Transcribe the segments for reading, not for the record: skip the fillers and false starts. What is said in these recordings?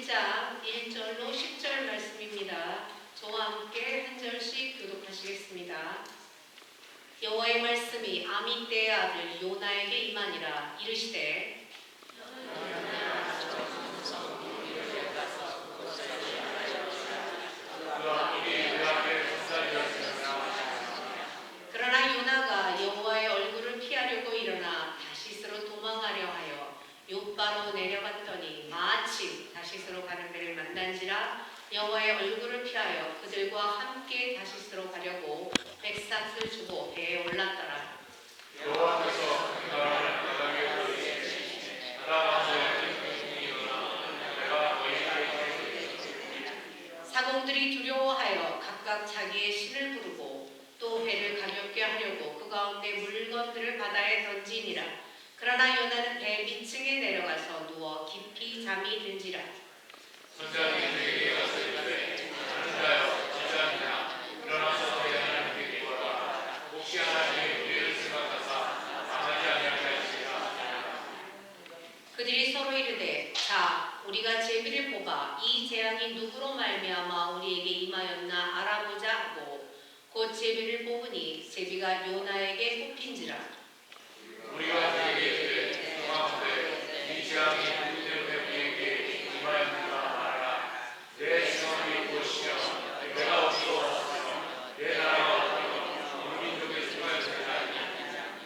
1장 1절로 10절 말씀입니다. 저와 함께 한 절씩 교독하시겠습니다. 여호와의 말씀이 아미떼의 아들 요나에게 임하니라. 이르시되 그러나 요나가 여호와의 얼굴을 피하려고 일어나 다시스로 도망하려 하여 욥바로 내려갔더니 마침 다시스로 가는 배를 만난지라. 여호와의 얼굴을 피하여 그들과 함께 다시스로 가려고 백삭을 주고 배에 올랐더라. 여호와께서 그날을 바닥에 버리시니 바다가운데 등등이 일어나 배가 너희에게 사공들이 두려워하여 각각 자기의 신을 부르고 또 배를 가볍게 하려고 그 가운데 물건들을 바다에 던지니라. 그러나 요나는 배 밑층에 내려가서 누워 깊이 잠이 든지라. 선장님에게 가서 이르되 나는 자여 지자냐 일어나서 대하나님께 기도하라. 혹시 하나님이 우리를 생각하사 망하지 아니하게 하시리라. 그들이 서로 이르되 자 우리가 제비를 뽑아 이 재앙이 누구로 말미암아 우리에게 임하였나 알아보자 하고 곧 제비를 뽑으니 제비가 요나에게 뽑힌지라. 우리가 그에게 이르되 가운데 이 재앙이 누구 때문에 우리에게 임하였는가 말하라. 내 생각이 무엇이며 내가 어디로 왔으며 내 나라가 어디며 이 민족의 생활이냐.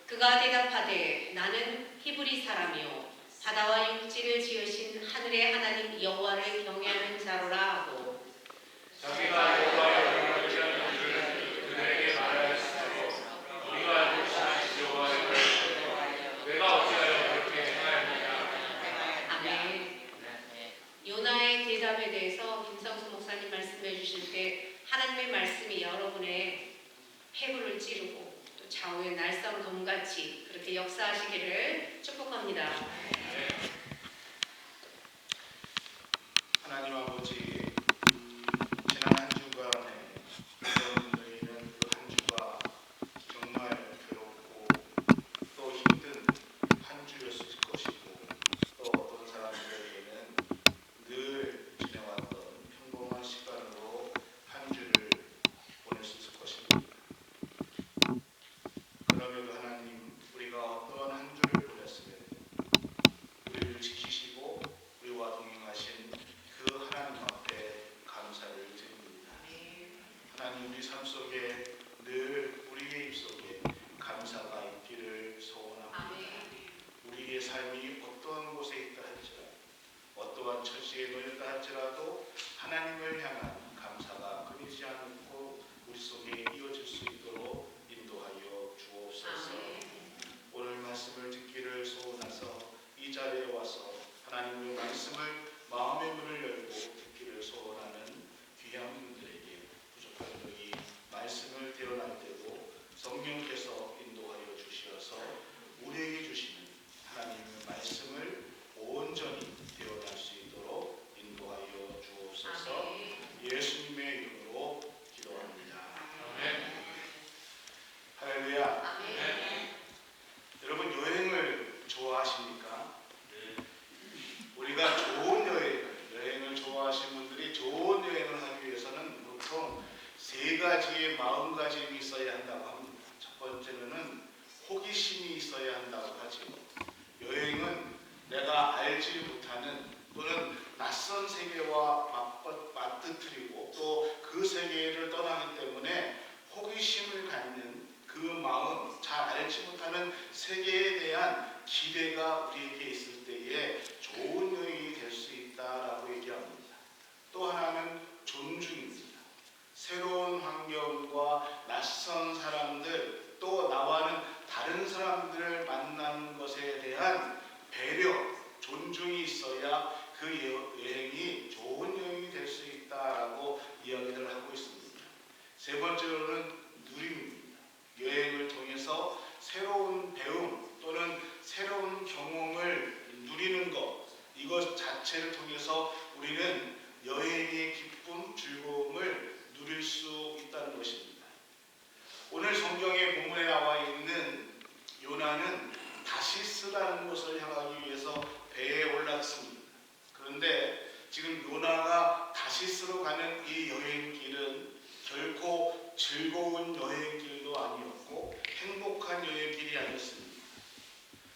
그가 대답하되 나는 히브리 사람이요 바다와 육지를 지으신 하늘의 하나님 여호와를 경외하는 자로라 하고 자기가 여호와의 얼굴을 피하는 줄을 그들에게 말하였으므로 우리가 알고 계신 여호와의 얼굴을 내가 어찌하여 그렇게 행하였느냐. 아멘. 요나의 대답에 대해서 김상수 목사님 말씀해 주실 때 하나님의 말씀이 여러분의 폐부를 찌르고 또 좌우의 날성 검같이 그렇게 역사하시기를 축복합니다. 하나님 아버지, 지난 한 주간에 여러분들에게는 그 한 주가 정말 괴롭고 또 힘든 한 주였을 것이고 또 어떤 사람들에게는 늘 지내왔던 평범한 시간으로 한 주를 보냈을 것입니다. 그럼에도 하나님, 우리가 어떠한 한 주를 보냈으면 우리를 지키시고 우리와 동행하신 그 하나님 앞에 감사를 드립니다. 하나님, 우리 삶 속에 늘 우리의 입속에 감사가 있기를 소원합니다. 우리의 삶이 어떠한 곳에 있다 할지라도 어떠한 처지에 놓였다 할지라도 하나님을 향한 감사가 끊이지 않고 우리 속에 이어질 수 있도록 인도하여 주옵소서. 오늘 말씀을 듣기를 소원해서 이 자리에 와서 하나님의 말씀을 마음의 문을 열고 듣기를 소원하는 귀한 분들에게 부족한 적이 말씀을 대언할 때도 성령께서 인도하여 주시어서 우리에게 주시는 하나님의 말씀을 온전히 대언할 수 있도록 인도하여 주옵소서. 예수님의 이름으로 기도합니다. 아멘. 할렐루야. 여러분, 여행을 좋아하십니까? 우리가 좋은 여행을 좋아하시는 분들이 좋은 여행을 하기 위해서는 보통 세 가지의 마음가짐이 있어야 한다고 합니다. 첫 번째는 호기심이 있어야 한다고 하죠. 여행은 내가 알지 못하는 또는 낯선 세계와 맞닥뜨리고 또 그 세계를 떠나기 때문에 호기심을 갖는 그 마음, 잘 알지 못하는 세계에 대한 기대가 우리에게 있을 때에 좋은 여행이 될 수 있다라고 얘기합니다. 또 하나는 존중입니다. 새로운 환경과 낯선 사람들, 또 나와는 다른 사람들을 만나는 것에 대한 배려, 존중이 있어야 그 여행이 좋은 여행이 될 수 있다라고 이야기를 하고 있습니다. 세 번째로는 누림입니다. 여행을 통해서 새로운 배움 또는 새로운 경험을 누리는 것, 이것 자체를 통해서 우리는 여행의 기쁨, 즐거움을 누릴 수 있다는 것입니다. 오늘 성경의 본문에 나와 있는 요나는 다시스라는 곳을 향하기 위해서 배에 올랐습니다. 그런데 지금 요나가 다시스로 가는 이 여행길은 결코 즐거운 여행길도 아니었고 행복한 여행길이 아니었습니다.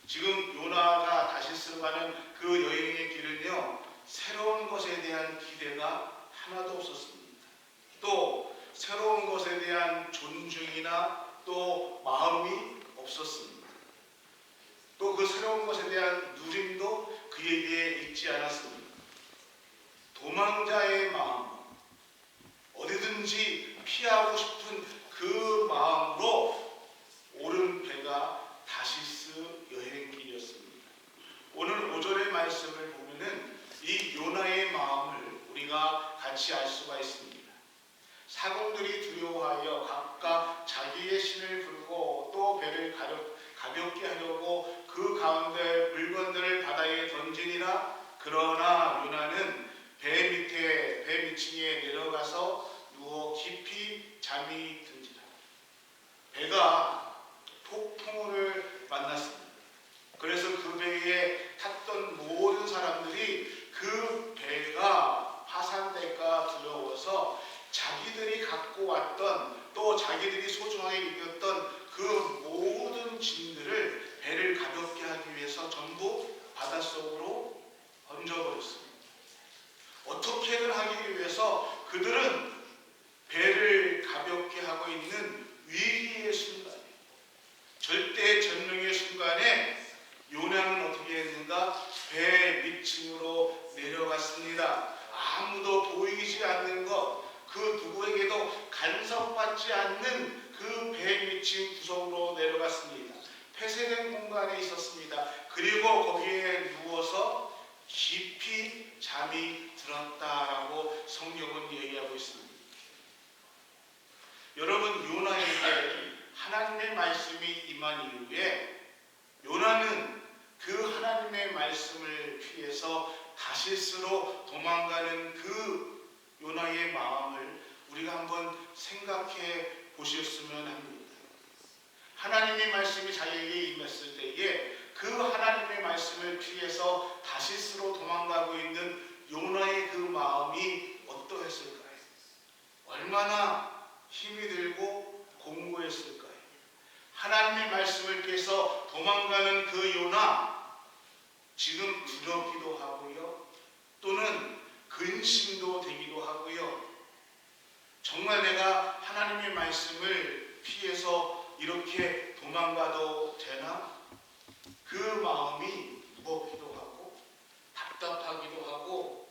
지금 요나가 다시스로 가는 그 여행의 길은요, 새로운 것에 대한 기대가 하나도 없었습니다. 또 새로운 것에 대한 존중이나 또 마음이 없었습니다. 또 그 새로운 것에 대한 누림도 그에게 있지 않았습니다. 도망자의 마음, 어디든지 피하고 싶은 그 마음으로 오른 배가 다시스 여행길이었습니다. 오늘 오전의 말씀을 보면은 이 요나의 마음을 우리가 같이 알 수가 있습니다. 사공들이 두려워하여 각각 자기의 신을 부르고 또 배를 가볍게 하려고 그 가운데 물건들을 바다에 던지니라. 그러나 요나는 배 밑층에 내려가서 누워 깊이 잠이 든지라. 배가 폭풍우를 만났습니다. 그래서 그 배에 탔던 모든 사람들이 그 배가 파산될까 두려워서 자기들이 갖고 왔던 또 자기들이 소중하게 여겼던 그 모든 짐들을 배를 가볍게 하기 위해서 전부 바닷속으로 던져버렸습니다. 어떻게든 하기 위해서 그들은 배를 가볍게 하고 있는 위기의 순간, 절대전능의 순간에 요나는 어떻게 했는가? 배 밑층으로 내려갔습니다. 아무도 보이지 않는 것, 그 누구에게도 간섭받지 않는 그 배 밑층 구석으로 내려갔습니다. 폐쇄된 공간에 있었습니다. 그리고 거기에 누워서 깊이 잠이 들었다라고 성경은 얘기하고 있습니다. 여러분, 요나에게 하나님의 말씀이 임한 이후에 요나는 그 하나님의 말씀을 피해서 다시스로 도망가는 그 요나의 마음을 우리가 한번 생각해 보셨으면 합니다. 하나님의 말씀이 자기에게 임했을 때에 그 하나님의 말씀을 피해서 다시스로 도망가고 있는 요나의 그 마음이 어떠했을까요? 얼마나 힘이 들고 공고했을까요? 하나님의 말씀을 피해서 도망가는 그 요나, 지금 두렵기도 하고요, 또는 근심도 되기도 하고요. 정말 내가 하나님의 말씀을 피해서 이렇게 도망가도 되나? 그 마음이 무겁기도 하고 답답하기도 하고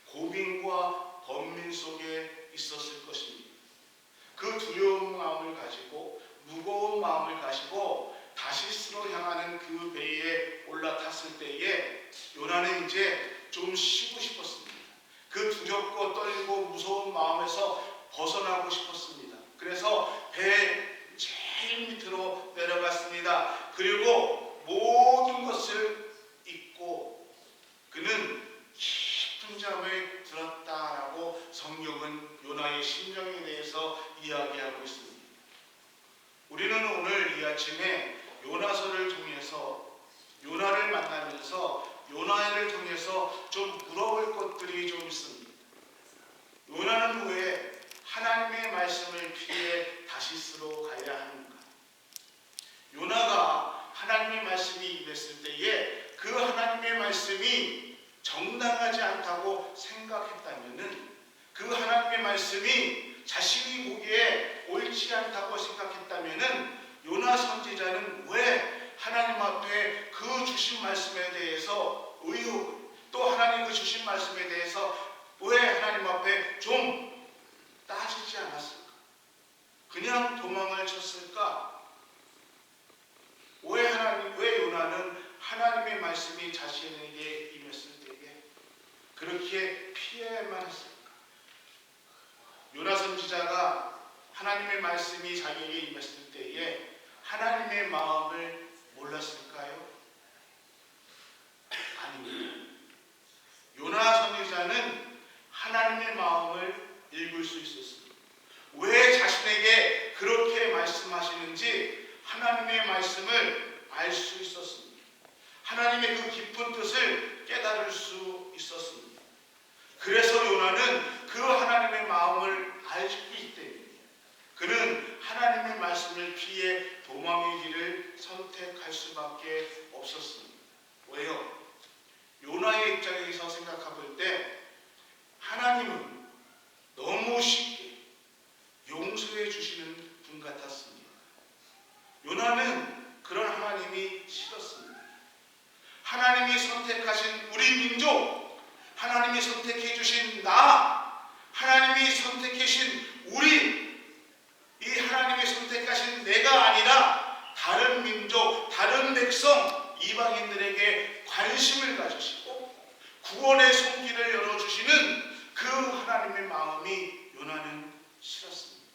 고민과 번민 속에 있었을 것입니다. 그 두려운 마음을 가지고 무거운 마음을 가지고 다시스로 향하는 그 배에 올라탔을 때에 요나는 이제 좀 쉬고 싶었습니다. 그 두렵고 떨리고 무서운 마음에서 벗어나고 싶었습니다. 그래서 배 제일 밑으로 내려갔습니다. 그리고 모든 것을 잊고 그는 깊은 잠에 들었다라고 성경은 요나의 심정에 대해서 이야기하고 있습니다. 우리는 오늘 이 아침에 요나서를 통해서 요나를 만나면서 요나를 통해서 좀 물어볼 것들이 좀 있습니다. 요나는 왜 하나님의 말씀을 피해 다시스로 가야 하는가? 요나가 하나님의 말씀이 임했을 때에 그 하나님의 말씀이 정당하지 않다고 생각했다면은, 그 하나님의 말씀이 자신이 보기에 옳지 않다고 생각했다면은 요나 선지자는 왜 하나님 앞에 그 주신 말씀에 대해서 의혹, 또 하나님 그 주신 말씀에 대해서 왜 하나님 앞에 좀 따지지 않았을까? 그냥 도망을 쳤을까? 왜 요나는 하나님의 말씀이 자신에게 임했을 때에 그렇게 피해야만 했을까? 요나 선지자가 하나님의 말씀이 자기에게 임했을 때에 하나님의 마음을 몰랐을까요? 아닙니다. 요나 선지자는 하나님의 마음을 읽을 수 있었습니다. 왜 자신에게 그렇게 말씀하시는지 하나님의 말씀을 알 수 있었습니다. 하나님의 그 깊은 뜻을 깨달을 수 있었습니다. 요나의 입장에서 생각해볼 때 하나님은 너무 쉽게 용서해 주시는 분 같았습니다. 요나는 그런 하나님이 싫었습니다. 하나님이 선택하신 우리 민족, 하나님이 선택해 주신 나, 하나님이 선택해 주신 우리, 이 하나님이 선택하신 내가 아니라 다른 민족, 다른 백성, 이방인들에게 관심을 가지시고 구원의 손길을 열어주시는 그 하나님의 마음이 요나는 싫었습니다.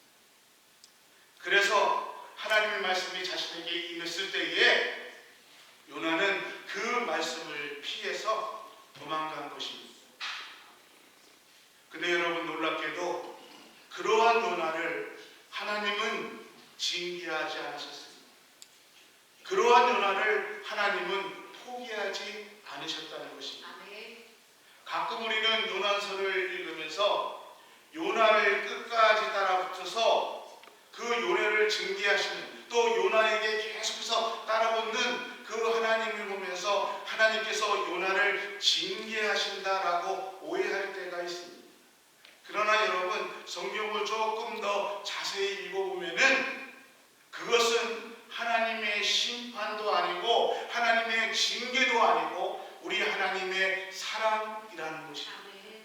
그래서 하나님의 말씀이 자신에게 임했을 때에 요나는 그 말씀을 피해서 도망간 것입니다. 근데 여러분, 놀랍게도 그러한 요나를 하나님은 징계하지 않으셨습니다. 그러한 요나를 하나님은 포기하지 않으셨다는 것입니다. 아멘. 가끔 우리는 요나서를 읽으면서 요나를 끝까지 따라붙어서 그 요나를 징계하시는, 또 요나에게 계속해서 따라붙는 그 하나님을 보면서 하나님께서 요나를 징계하신다라고 오해할 때가 있습니다. 그러나 여러분, 성경을 조금 더 자세히 읽어보면은 그것은 하나님의 심판도 아니고 하나님의 징계도 아니고 우리 하나님의 사랑이라는 것입니다. 아멘.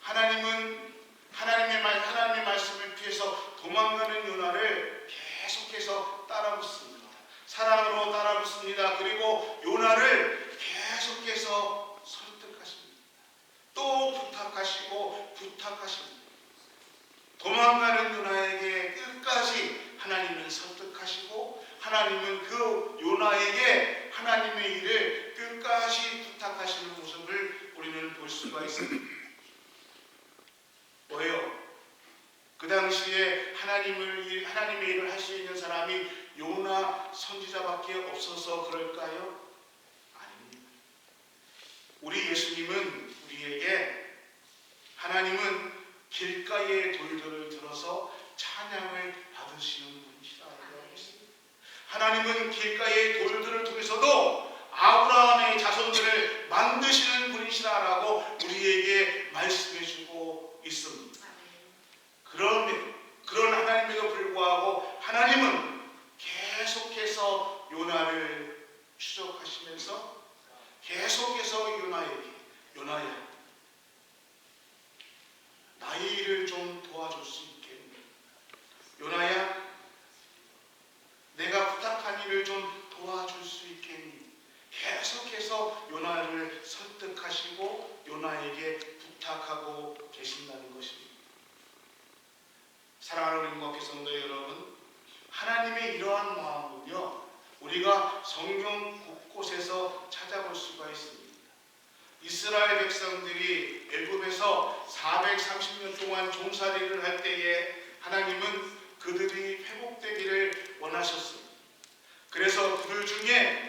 하나님은 하나님의 말씀을 피해서 도망가는 요나를 계속해서 따라붙습니다. 사랑으로 따라붙습니다. 그리고 요나를 계속해서 설득하십니다. 또 부탁하십니다. 도망가는 요나에게 끝까지 하나님은 설득하시고 하나님은 그 요나에게 하나님의 일을 끝까지 부탁하시는 모습을 우리는 볼 수가 있습니다. 뭐예요? 그 당시에 하나님의 일을 할 수 있는 사람이 요나 선지자밖에 없어서 그럴까요? 아닙니다. 우리 예수님은 우리에게, 하나님은 길가의 돌들을 들어서 찬양을 받으시는 분이시라고 했습니다. 하나님은 길가의 돌들을 통해서도 아브라함의 자손들을 만드시는 분이시라고 우리에게 말씀해주고 있습니다. 그런 하나님에도 불구하고 하나님은 계속해서 요나를 추적하시면서 계속해서 요나에게, 요나야, 나의 일을 좀 도와줄 수 있겠니? 요나야, 내가 부탁한 일을 좀 도와줄 수 있겠니? 계속해서 요나를 설득하시고 요나에게 부탁하고 계신다는 것입니다. 사랑하는 우리 성도 여러분, 하나님의 이러한 마음은요, 우리가 성경 곳곳에서 찾아볼 수가 있습니다. 이스라엘 백성들이 애굽에서 430년 동안 종살이를 할 때에 하나님은 그들이 회복되기를 원하셨습니다. 그래서 그들 중에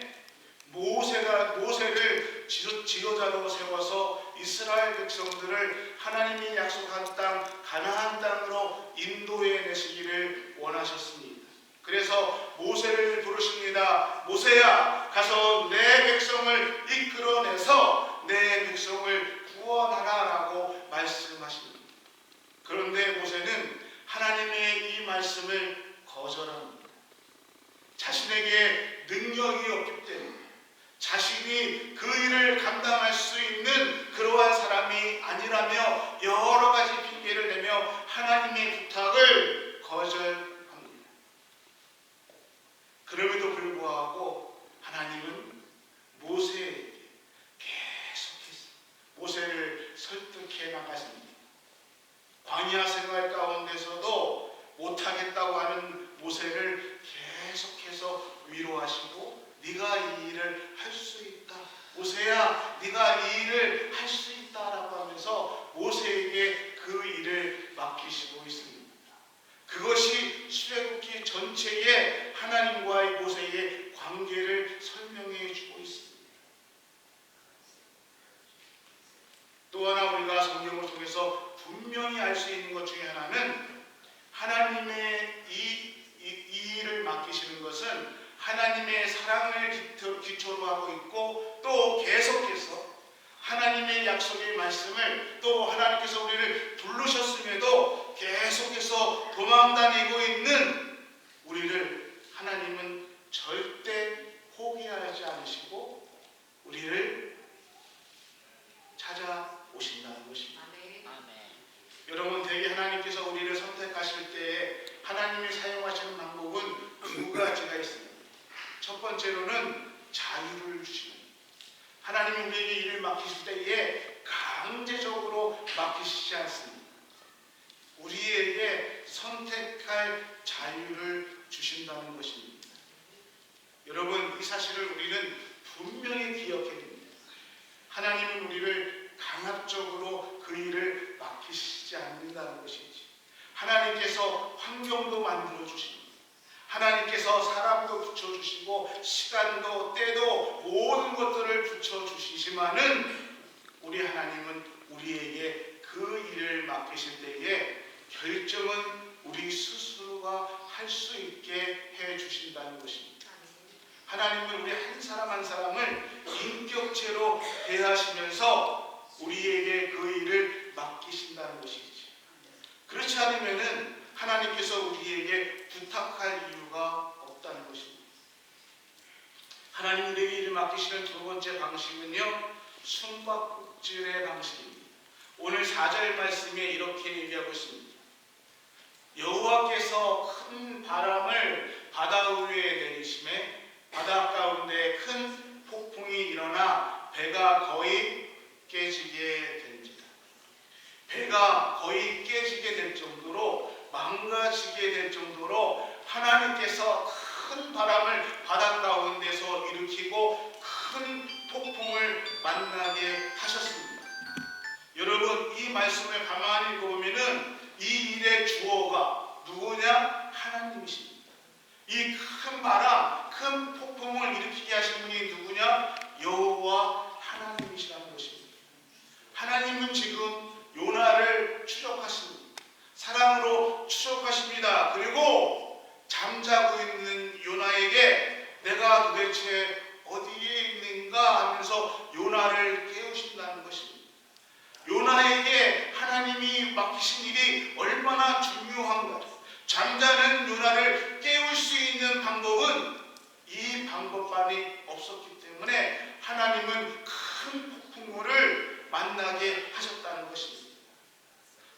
모세를 지도자로 세워서 이스라엘 백성들을 하나님이 약속한 땅 가나안 땅으로 인도해 내시기를 원하셨습니다. 그래서 모세를 부르십니다. 모세야, 가서 내 백성을 이끌어내서 내 백성을 구원하라라고 말씀하십니다. 그런데 모세는 하나님의 이 말씀을 거절합니다. 자신에게 능력이 없기 때문에, 자신이 그 일을 감당할 수 있는 그러한 사람이 아니라며 여러 가지 핑계를 내며 하나님의 부탁을 거절합니다. 그럼에도 불구하고 하나님은 모세에게 계속해서 모세를 설득해 나가십니다. 광야 생활 가운데서도 못하겠다고 하는 모세를 계속해서 위로하시고, 네가 이 일을 할 수 있다. 모세야, 네가 이 일을 할 수 있다라고 하면서 모세에게 그 일을 맡기시고 있습니다. 그것이 출애굽기 전체의 하나님과의 모세의 관계를 설명해 주고 있습니다. 또 하나 우리가 성경을 통해서 분명히 알 수 있는 것 중에 하나는, 하나님의 이 일을 맡기시는 것은 하나님의 사랑을 기초로 하고 있고, 또 계속해서 하나님의 약속의 말씀을 또 하나님께서 우리를 부르셨음에도 계속해서 도망다니고 있는 우리를 하나님은 절대 포기하지 않으시고 우리를 찾아오신다는 것입니다. 여러분, 대개 하나님께서 우리를 선택하실 때에 하나님이 사용하시는 방법은 두 가지가 있습니다. 첫 번째로는 자유를 주시는, 하나님이 우리에게 일을 맡기실 때에 강제적으로 맡기시지 않습니다. 우리에게 선택할 자유를 주신다는 것입니다. 여러분, 이 사실을 우리는 분명히 기억해야 됩니다. 하나님은 우리를 강압적으로 그 일을 맡기시지 않는다는 것이지. 하나님께서 환경도 만들어 주십니다. 하나님께서 사람도 붙여주시고 시간도 때도 모든 것들을 붙여주시지만은 우리 하나님은 우리에게 그 일을 맡기실 때에 결정은 우리 스스로가 할 수 있게 해주신다는 것입니다. 하나님은 우리 한 사람 한 사람을 인격체로 대하시면서 우리에게 그 일을 맡기신다는 것이지. 그렇지 않으면은 하나님께서 우리에게 부탁할 이유가 없다는 것입니다. 하나님 우리에게 일을 맡기시는 두 번째 방식은요, 숨바꼭질의 방식입니다. 오늘 4절 말씀에 이렇게 얘기하고 있습니다. 여호와께서 큰 바람을 바다 위에 내리심에 바다 가운데 큰 폭풍이 일어나 배가 거의 깨지게 된지다. 배가 거의 깨지게 될 정도로, 망가지게 될 정도로 하나님께서 큰 바람을 바다 가운데서 일으키고 큰 폭풍을 만나게 하셨습니다. 여러분, 이 말씀을 가만히 보면은 이 일의 주어가 누구냐? 하나님이십니다. 이 큰 바람, 큰 폭풍을 일으키게 하신 분이 누구냐? 여호와 하나님이시라는 것입니다. 하나님은 지금 요나를 추적하십니다. 사랑으로 추적하십니다. 그리고 잠자고 있는 요나에게 내가 도대체 어디에 있는가 하면서 요나를 깨우신다는 것입니다. 요나에게 하나님이 맡기신 일이 얼마나 중요한가. 잠자는 요나를 깨울 수 있는 방법은 이 방법만이 없었기 때문에 하나님은 큰 폭풍우를 만나게 하셨다는 것입니다.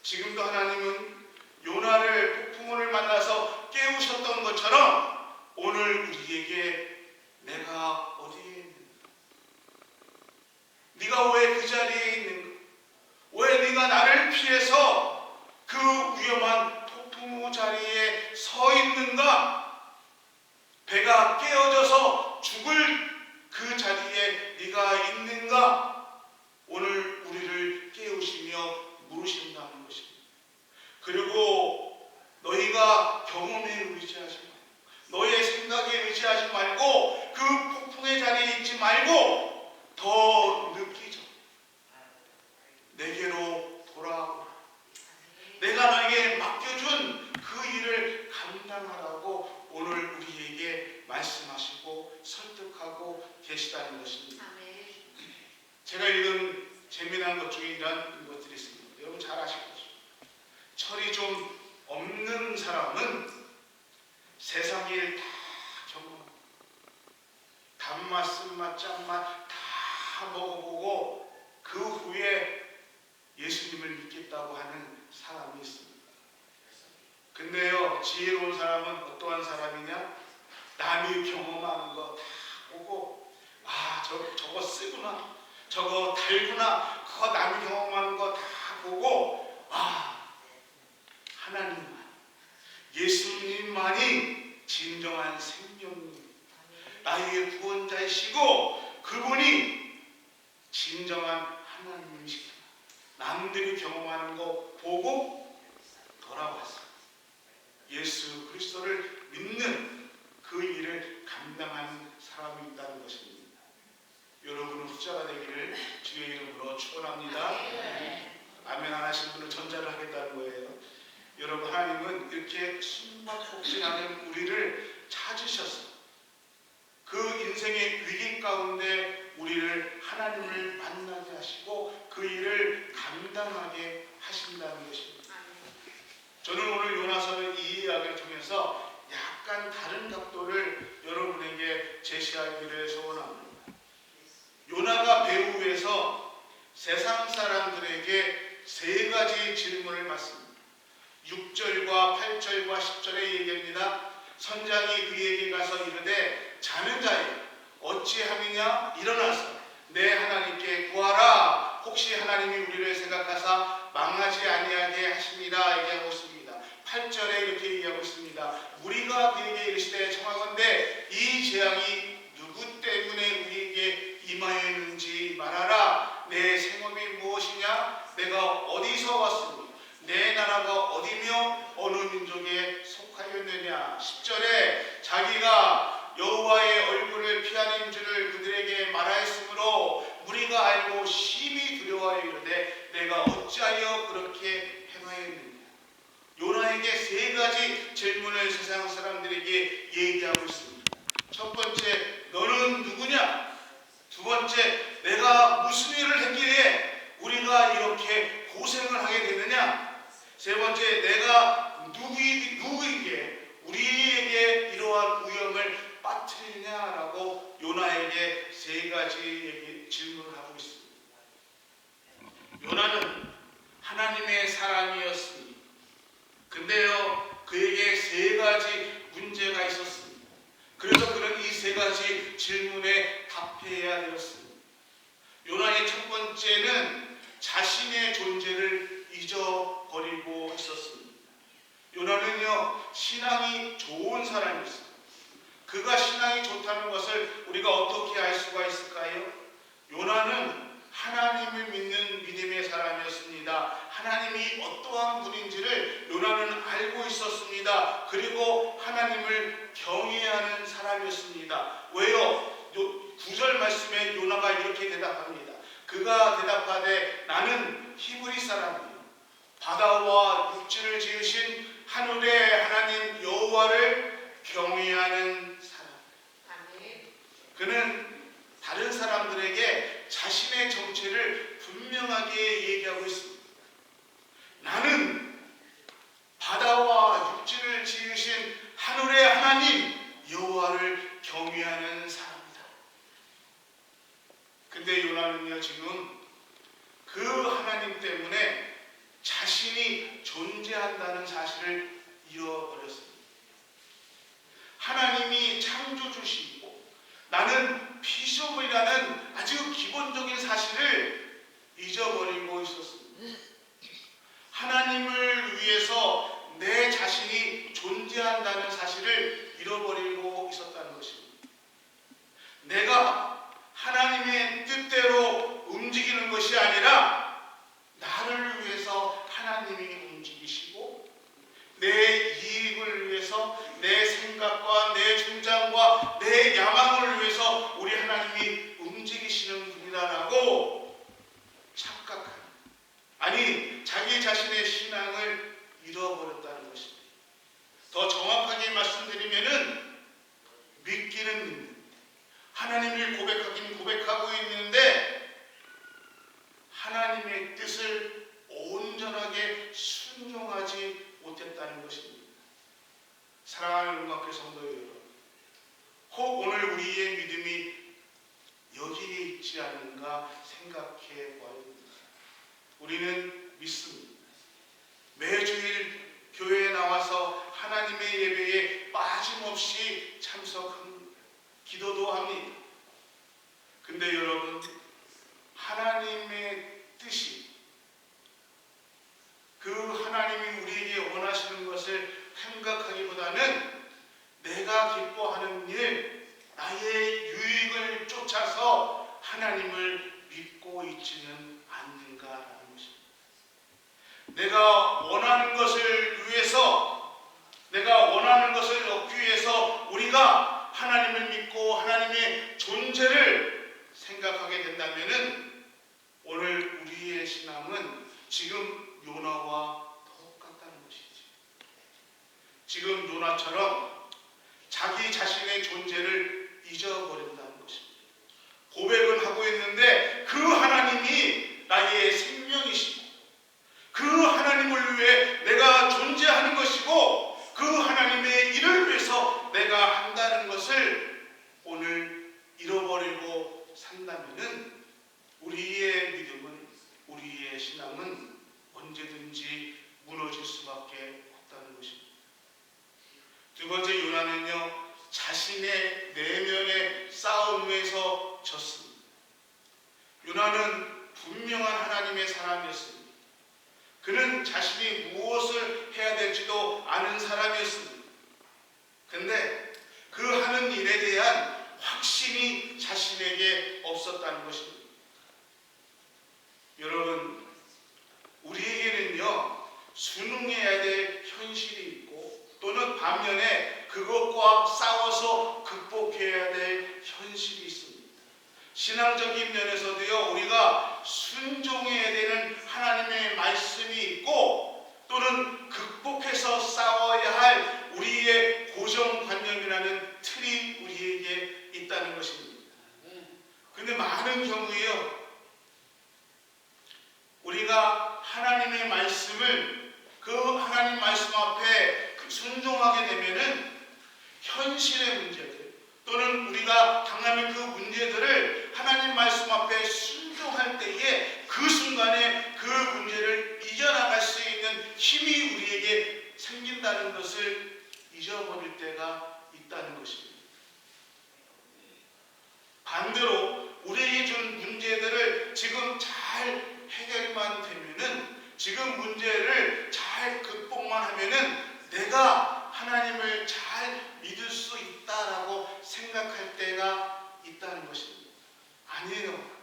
지금도 하나님은 요나를 폭풍우를 만나서 깨우셨던 것처럼 오늘 우리에게 내가 어디에 있는가? 네가 왜 그 자리에 있는가? 왜 네가 나를 피해서 그 위험한 폭풍우 자리에 서 있는가? 배가 깨어져서 죽을 그 자리에 네가 있는가? 오늘 우리를 깨우시며 물으신다는 것입니다. 그리고 너희가 경험에 의지하지 말고, 너의 생각에 의지하지 말고, 그 폭풍의 자리에 있지 말고 더 늦기 전 내게로 돌아오라. 내가 너에게 맡겨준 그 일을 감당하라고 오늘 우리에게 말씀하시고 설득하고 계시다는 것입니다. 제가 읽은 재미난 것 중에 이런 것들이 있습니다. 여러분 잘 아시겠죠? 철이 좀 없는 사람은 세상 일 다 경험합니다. 단맛, 쓴맛, 짠맛 다 먹어보고 그 후에 예수님을 믿겠다고 하는 사람이 있습니다. 근데요, 지혜로운 사람은 어떠한 사람이냐? 남이 경험하는 거 다 보고, 아, 저거 쓰구나, 저거 달구나, 그거 남이 경험하는 거 다 보고, 아, 하나님만, 예수님만이 진정한 생명입니다. 나의 구원자이시고 그분이 진정한 하나님이시구나. 남들이 경험하는 거 보고 돌아왔어. 예수 그리스도를 믿는 그 일을 감당하는 사람이 있다는 것입니다. 여러분은 후자가 되기를 주의 이름으로 축원합니다. 아멘 안 하신 분은 전자를 하겠다는 거예요. 여러분, 하나님은 이렇게 숨막복진하는 우리를 찾으셔서 그 인생의 위기 가운데 우리를 하나님을 만나게 하시고 그 일을 감당하게 하신다는 것입니다. 저는 오늘 요나서는 이 이야기를 통해서 약간 다른 각도를 여러분에게 제시하기를 소원합니다. 요나가 배후에서 세상 사람들에게 세 가지 질문을 받습니다. 6절과 8절과 10절의 얘기입니다. 선장이 그에게 가서 이르되 자는 자여 어찌함이냐 일어나서 내 하나님께 구하라. 혹시 하나님이 우리를 생각하사 망하지 아니하게 하십니다. 얘기하고 있습니다. 8절에 이렇게 얘기하고 있습니다. 우리가 그에게 이르시되 청하건대 이 재앙이 누구 때문에 우리에게 임하였는지 말하라. 내 생업이 무엇이냐? 내가 어디서 왔으니 내 나라가 어디며 어느 민족에 속하였느냐. 10절에 자기가 여호와의 얼굴을 피하는 줄을 그들에게 말하였으므로 무리가 알고 심히 두려워하여 이르되 내가 어찌하여 그렇게 행하였느냐. 요나에게 세 가지 질문을 세상 사람들에게 얘기하고 있습니다. 첫 번째, 너는 누구냐? 두 번째, 내가 무슨 일을 했기에 우리가 이렇게 고생을 하게 되느냐? 세 번째, 내가 누구에게 우리에게 이러한 위험을 빠뜨리냐라고 요나에게 세 가지 질문을 하고 있습니다. 요나는 하나님의 사람이었습니다. 근데요, 그에게 세 가지 문제가 있었습니다. 그래서 그는 이 세 가지 질문에 답해야 되었습니다. 요나의 첫 번째는 자신의 존재를 잊어버리고 있었습니다. 요나는요, 신앙이 좋은 사람이었습니다. 그가 신앙이 좋다는 것을 우리가 어떻게 알 수가 있을까요? 요나는 하나님을 믿는 믿음의 사람이었습니다. 하나님이 어떠한 분인지를 요나는 알고 있었습니다. 그리고 하나님을 경외하는 사람이었습니다. 왜요? 9절 말씀에 요나가 이렇게 대답합니다. 그가 대답하되 나는 히브리 사람이요 바다와 육지를 지으신 하늘의 하나님 여호와를 경외하는 사람. 그는 다른 사람들에게 자신의 정체를 분명하게 얘기하고 있습니다. 나는 바다와 육지를 지으신 하늘의 하나님 여호와를 경외하는 사람이다. 근데 요나는요, 지금 그 하나님 때문에 자신이 존재한다는 사실을 잃어버렸습니다. 하나님이 창조주시고 나는 피조물이라는 아주 기본적인 사실을 잊어버리고 있었습니다. 하나님을 위해서 내 자신이 존재한다는 사실을 잃어버리고 있었다는 것입니다. 내가 하나님의 뜻대로 움직이는 것이 아니라 나를 위해서 하나님이 움직이시고 내 이익을 위해서 내 생각과 내 주장과 내 야망을 위해서 우리 하나님이 움직이시는 분이다라고 착각하는, 아니 자기 자신의 신앙을 잃어버렸다는 것입니다. 더 정확하게 말씀드리면은 믿기는 믿는, 하나님을 고백하긴 고백하고 있는데 하나님의 뜻을 온전하게 순종하지 못했다는 것입니다. 사랑하는 음악회 성도 여러분, 혹 오늘 우리의 믿음이 여기에 있지 않는가 생각해 보아야 합니다. 우리는 믿습니다. 매주일 교회에 나와서 하나님의 예배에 빠짐없이 참석합니다. 기도도 합니다. 근데 여러분, 하나님의 뜻이, 그 하나님이 우리에게 원하시는 것을 생각하기보다는 내가 기뻐하는 일, 나의 유익을 쫓아서 하나님을 믿고 있지는 않는가라는 것입니다. 내가 원하는 것을 위해서, 내가 원하는 것을 얻기 위해서 우리가 하나님을 믿고 하나님의 존재를 생각하게 된다면은 오늘 우리의 신앙은 지금 요나와 똑같다는 것이지. 지금 요나처럼 자기 자신의 존재를 잊어버린다는 것입니다. 고백은 하고 있는데 그 하나님이 나의 생명이시고 그 하나님을 위해 내가 존재하는 것이고 그 하나님의 일을 위해서 내가 한다는 것을 오늘 잃어버리고 산다면은 우리의 믿음은, 우리의 신앙은 언제든지 무너질 수밖에 없다는 것입니다. 두 번째, 요나는요, 자신의 내면의 싸움에서 졌습니다. 요나는 분명한 하나님의 사람이었습니다. 그는 자신이 무엇을 해야 될지도 아는 사람이었습니다. 근데 그 하는 일에 대한 확신이 자신에게 없었다는 것입니다. 여러분, 우리에게는요, 순응해야 될 현실이 있고 또는 반면에 그것과 싸워서 극복해야 될 현실이 있습니다. 신앙적인 면에서도요, 우리가 순종해야 되는 하나님의 말씀이 있고 또는 극복해서 싸워야 할 우리의 고정관념이라는 틀이 우리에게 있다는 것입니다. 근데 많은 경우에요, 우리가 하나님의 말씀을 그 하나님 말씀 앞에 순종하게 되면은 현실의 문제들 또는 우리가 당하는 그 문제들을 하나님 말씀 앞에 순종할 때에 그 순간에 그 문제를 이겨나갈 수 있는 힘이 우리에게 생긴다는 것을 잊어버릴 때가 있다는 것입니다. 반대로 우리에게 준 문제들을 지금 잘 해결만 되면은, 지금 문제를 잘 극복만 하면은 내가 하나님을 잘 믿을 수 있다라고 생각할 때가 있다는 것입니다. 아니에요.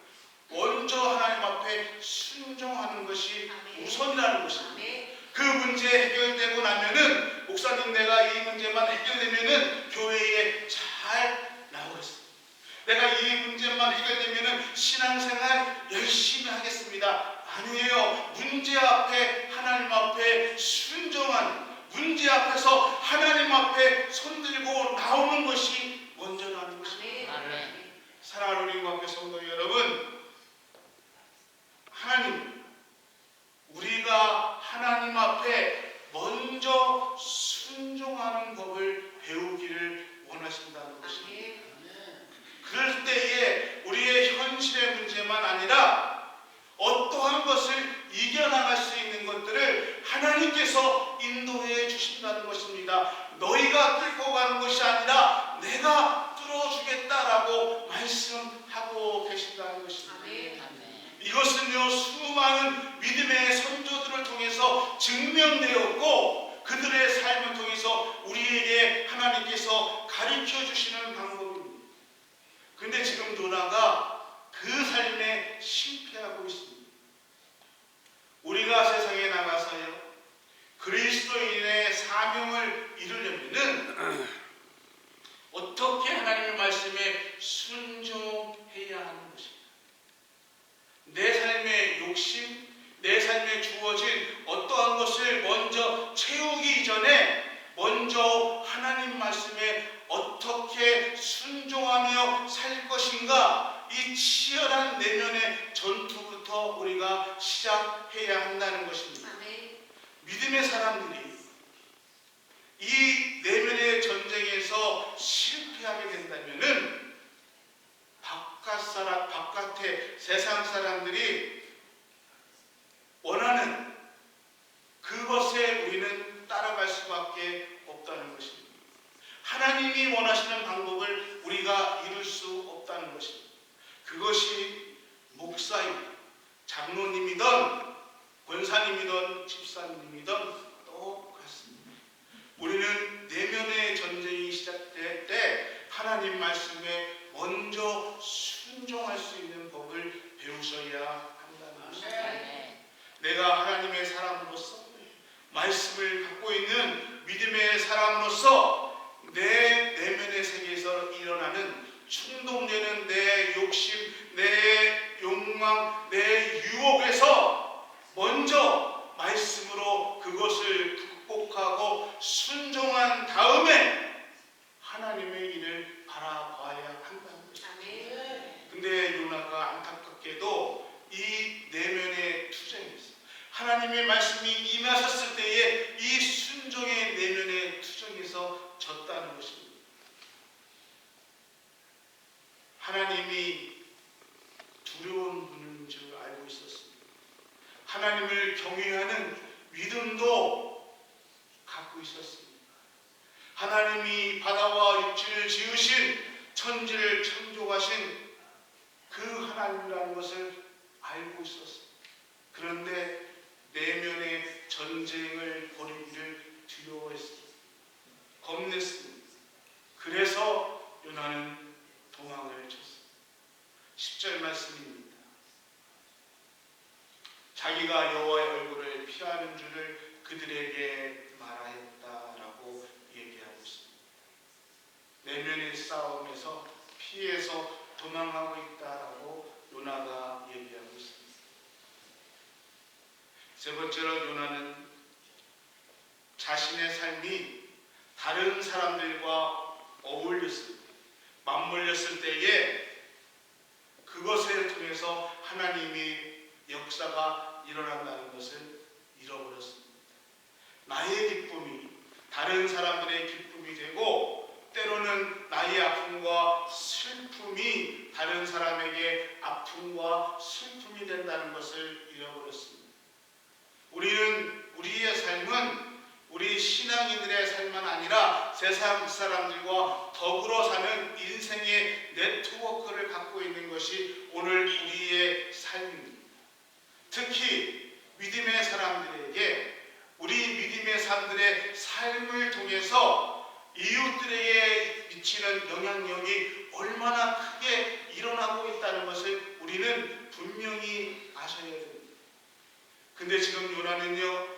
먼저 하나님 앞에 순종하는 것이 우선이라는 것입니다. 그 문제 해결되고 나면은, 목사님 내가 이 문제만 해결되면은 교회에 잘 나오겠습니다. 내가 이 문제만 해결되면은 신앙생활 열심히 하겠습니다. 아니에요. 문제 앞에 하나님 앞에 순종하는, 문제 앞에서 하나님 앞에 손들고 나오는 것이 먼저라는 것입니다. 사랑하는 우리 교회 성도 여러분, 하나님, 우리가 하나님 앞에 먼저 순종하는 법을 배우기를 원하신다는 것입니다. 그럴 때에 우리의 현실의 문제만 아니라 어떠한 것을 이겨나갈 수 있는 것들을 하나님께서 인도해 주신다는 것입니다. 너희가 뚫고 가는 것이 아니라 내가 뚫어주겠다라고 말씀하고 계신다는 것입니다. 이것은요, 수많은 믿음의 선조들을 통해서 증명되었고 그들의 삶을 통해서 우리에게 하나님께서 가르쳐 주시는 방법입니다. 근데 지금 요나가 그 삶에 실패하고 있습니다. 우리가 세상에 나가서요, 그리스도인의 사명을 이루려면은 어떻게 하나님의 말씀에 순종해야 하는 것입니다. 내 삶의 욕심, 내 삶에 주어진 어떠한 것을 먼저 채우기 이전에 먼저 하나님 말씀에 어떻게 순종하며 살 것인가, 이 치열한 내면의 전투부터 우리가 시작해야 한다는 것입니다. 믿음의 사람들이 이 내면의 전쟁에서 실패하게 된다면은 바깥에 세상 사람들이 원하는 그것에 우리는 따라갈 수밖에 없다는 것입니다. 하나님이 원하시는 방법을 우리가 이룰 수 없다는 것입니다. 그것이 목사이든 장로님이든 권사님이든 집사님이든 똑같습니다. 우리는 내면의 전쟁이 시작될 때 하나님 말씀에 먼저 순종할 수 있는 법을 배우셔야 한다는 것입니다. 내가 하나님의 사람으로서, 말씀을 갖고 있는 믿음의 사람으로서 내 내면의 세계에서 일어나는 충동되는 내 욕심, 내 욕망, 내 유혹에서 먼저 말씀으로 그것을 극복하고 순종한 다음에 하나님의 일을 바라봐야 한다는 것입니다. 근데 하나님의 말씀이 임하셨을 때에 이 순종의 내면의 투정에서 졌다는 것입니다. 하나님이 두려운 분인 줄 알고 있었습니다. 하나님을 경외하는 믿음도 갖고 있었습니다. 하나님이 바다와 육지를 지으신 천지를 창조하신 그 하나님이라는 것을 알고 있었습니다. 그런데 내면의 전쟁을 벌이기를 두려워했습니다. 겁냈습니다. 그래서 요나는 도망을 쳤습니다. 10절 말씀입니다. 자기가 여호와의 얼굴을 피하는 줄을 그들에게 말하였다라고 얘기하고 있습니다. 내면의 싸움에서 피해서 도망하고 있다라고 요나가 얘기하고 있습니다. 세 번째로 요나는 자신의 삶이 다른 사람들과 어울렸을 때, 맞물렸을 때에 그것을 통해서 하나님의 역사가 일어난다는 것을 잃어버렸습니다. 나의 기쁨이 다른 사람들의 기쁨이 되고 때로는 나의 아픔과 슬픔이 다른 사람에게 아픔과 슬픔이 된다는 것을 잃어버렸습니다. 우리는 우리의 삶은 우리 신앙인들의 삶만 아니라 세상 사람들과 더불어 사는 인생의 네트워크를 갖고 있는 것이 오늘 우리의 삶입니다. 특히 믿음의 사람들에게 우리 믿음의 사람들의 삶을 통해서 이웃들에게 미치는 영향력이 얼마나 크게 일어나고 있다는 것을 우리는 분명히 아셔야 됩니다. 근데 지금 요나는요,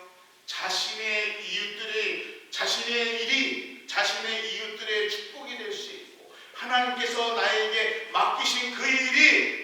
자신의 이웃들의 자신의 일이 자신의 이웃들의 축복이 될 수 있고 하나님께서 나에게 맡기신 그 일이